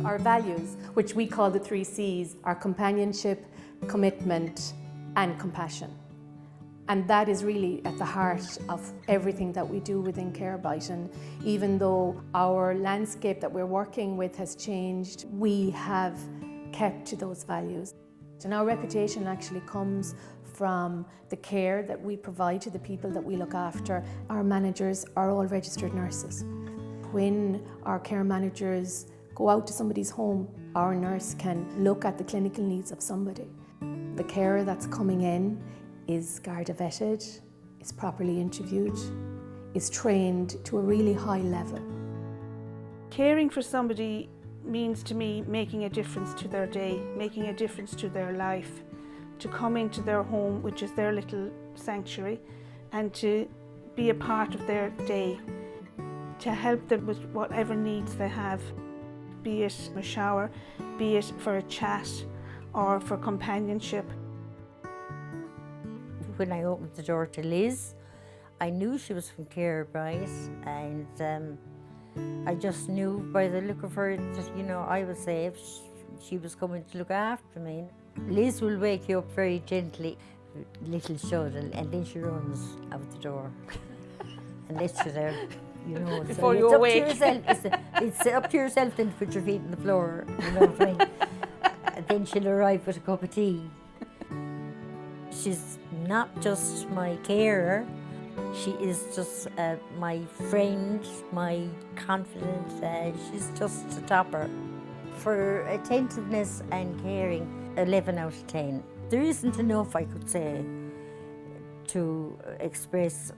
Our values, which we call the 3 C's, are companionship, commitment, and compassion. And that is really at the heart of everything that we do within CareBright. And even though our landscape that we're working with has changed, we have kept to those values. And our reputation actually comes from the care that we provide to the people that we look after. Our managers are all registered nurses. When our care managers go out to somebody's home, our nurse can look at the clinical needs of somebody. The carer that's coming in is Garda vetted, is properly interviewed, is trained to a really high level. Caring for somebody means to me making a difference to their day, making a difference to their life, to come into their home, which is their little sanctuary, and to be a part of their day, to help them with whatever needs they have, be it a shower, be it for a chat or for companionship. When I opened the door to Liz, I knew she was from CareBright, and I just knew by the look of her that, you know, I was safe. She was coming to look after me. Liz will wake you up very gently, little shudder, and then she runs out the door and lets you there, you know. Before so you awake. It's up to yourself then to put your feet on the floor, you know what I mean? And then she'll arrive with a cup of tea. She's not just my carer, she is just my friend, my confidant, she's just a topper. For attentiveness and caring, 11 out of 10. There isn't enough, I could say, to express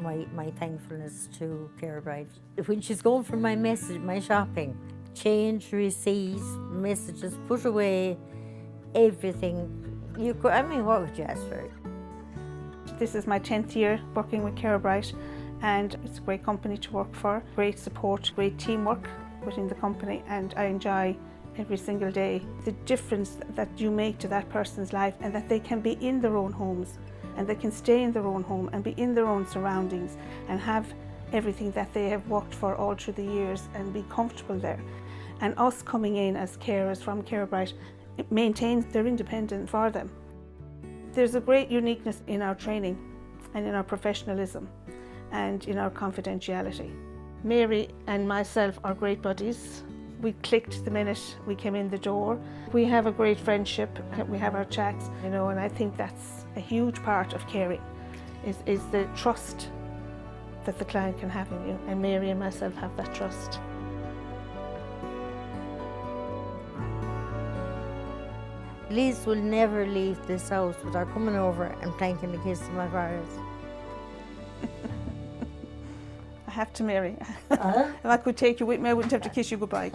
my thankfulness to CareBright. When she's going for my shopping, change, receipts, messages, put away everything. What would you ask for? This is my 10th year working with CareBright, and it's a great company to work for, great support, great teamwork within the company, and I enjoy every single day the difference that you make to that person's life, and that they can be in their own homes and they can stay in their own home and be in their own surroundings and have everything that they have worked for all through the years and be comfortable there. And us coming in as carers from CareBright, it maintains their independence for them. There's a great uniqueness in our training and in our professionalism and in our confidentiality. Mary and myself are great buddies. We clicked the minute we came in the door. We have a great friendship, we have our chats, you know, and I think that's a huge part of caring, is the trust that the client can have in you, and Mary and myself have that trust. Liz will never leave this house without coming over and planting a kiss to my parents. I have to, Mary. If I could take you with me, I wouldn't have to kiss you goodbye.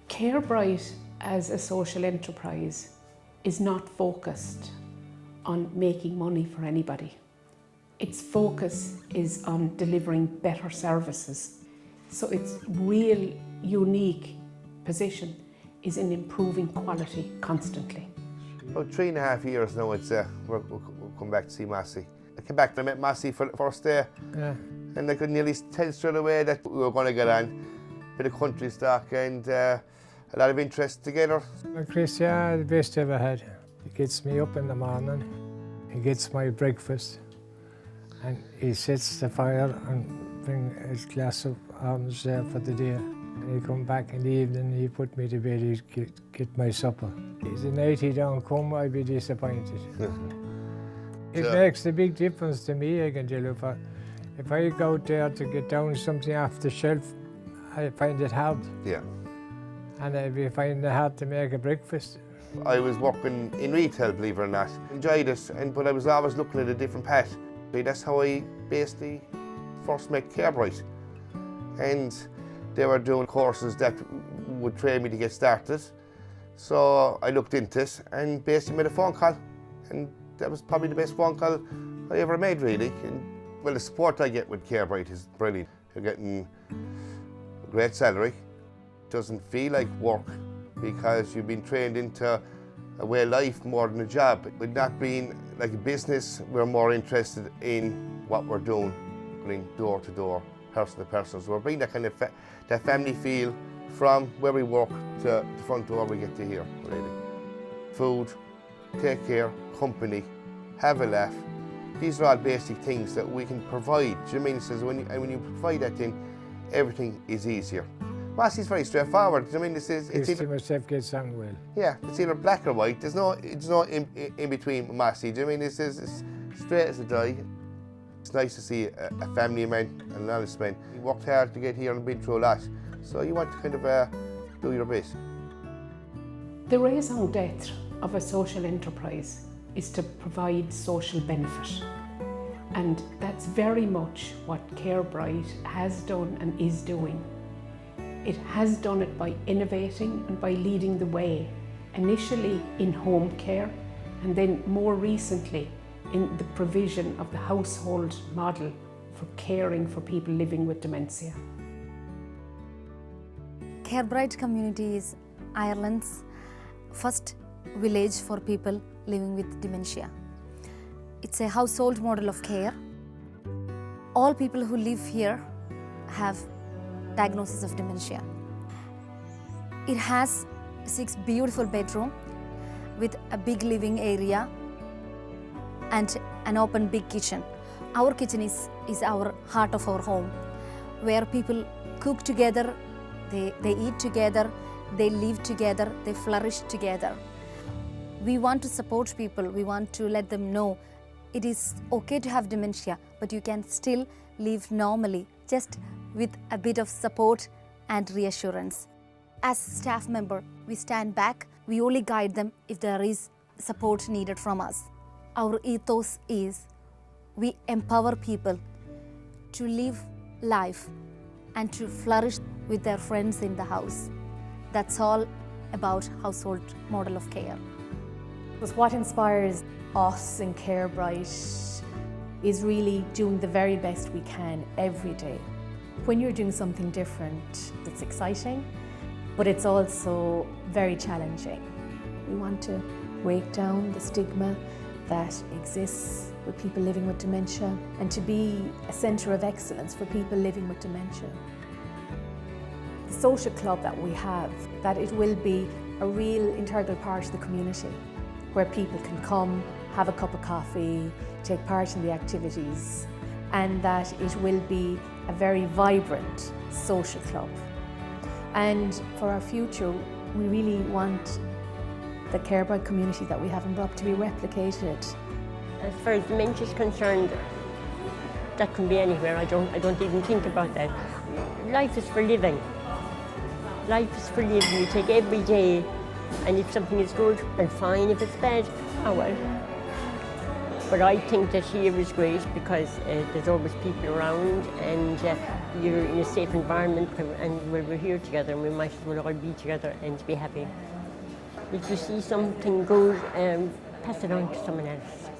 CareBright as a social enterprise is not focused on making money for anybody. Its focus is on delivering better services. So its real unique position is in improving quality constantly. About 3.5 years now, we'll come back to see Massey. I came back and I met Massey for the first day, and I could nearly tell straight away that we were going to get on. Bit of country stock and a lot of interest together. Chris, yeah, the best I ever had. He gets me up in the morning, he gets my breakfast, and he sets the fire and brings his glass of orange there for the day. And he come back in the evening, he put me to bed, he'd get my supper. The night he don't come, I'd be disappointed. It makes a big difference to me, I can tell you. If I go out there to get down something off the shelf, I find it hard. Yeah. And I'd be finding it hard to make a breakfast. I was working in retail, believe it or not. Enjoyed it, but I was always looking at a different path. That's how I basically first met CareBright. And they were doing courses that would train me to get started. So I looked into it and basically made a phone call. And that was probably the best phone call I ever made, really. And, well, the support I get with CareBright is brilliant. You're getting a great salary. It doesn't feel like work because you've been trained into a way of life more than a job. With not being like a business, we're more interested in what we're doing, going door to door, person to person. So we're bringing that kind of that family feel from where we work to the front door we get to here, really. Food, take care, company, have a laugh. These are all basic things that we can provide. Do you know what I mean? It says when you provide that thing, everything is easier. Massy's very straightforward. Do you know what I mean? It's either, myself gets on well. yeah, it's either black or white. There's no in between with Massy. Do you know what I mean? It's straight as a die. It's nice to see a family man and an honest man. He worked hard to get here and been through a lot. So you want to kind of do your bit. The raison d'etre of a social enterprise is to provide social benefit. And that's very much what CareBright has done and is doing. It has done it by innovating and by leading the way, initially in home care and then more recently in the provision of the household model for caring for people living with dementia. CareBright community is Ireland's first village for people living with dementia. It's a household model of care. All people who live here have diagnosis of dementia. It has 6 beautiful bedrooms with a big living area and an open big kitchen. Our kitchen is our heart of our home, where people cook together, they eat together, they live together, they flourish together. We want to support people, we want to let them know it is okay to have dementia, but you can still live normally, just with a bit of support and reassurance. As staff member, we stand back, we only guide them if there is support needed from us. Our ethos is we empower people to live life and to flourish with their friends in the house. That's all about household model of care. Because what inspires us in CareBright is really doing the very best we can every day. When you're doing something different, it's exciting, but it's also very challenging. We want to break down the stigma that exists with people living with dementia and to be a centre of excellence for people living with dementia. The social club that we have, that it will be a real integral part of the community where people can come, have a cup of coffee, take part in the activities, and that it will be a very vibrant social club. And for our future, we really want the CareBright community that we have in Brock to be replicated. As far as dementia is concerned, that can be anywhere. I don't even think about that. Life is for living. Life is for living. You take every day, and if something is good, and fine. If it's bad, oh well. But I think that here is great because there's always people around, and you're in a safe environment, and we're here together, and we might as well all be together and be happy. If you see something good, pass it on to someone else.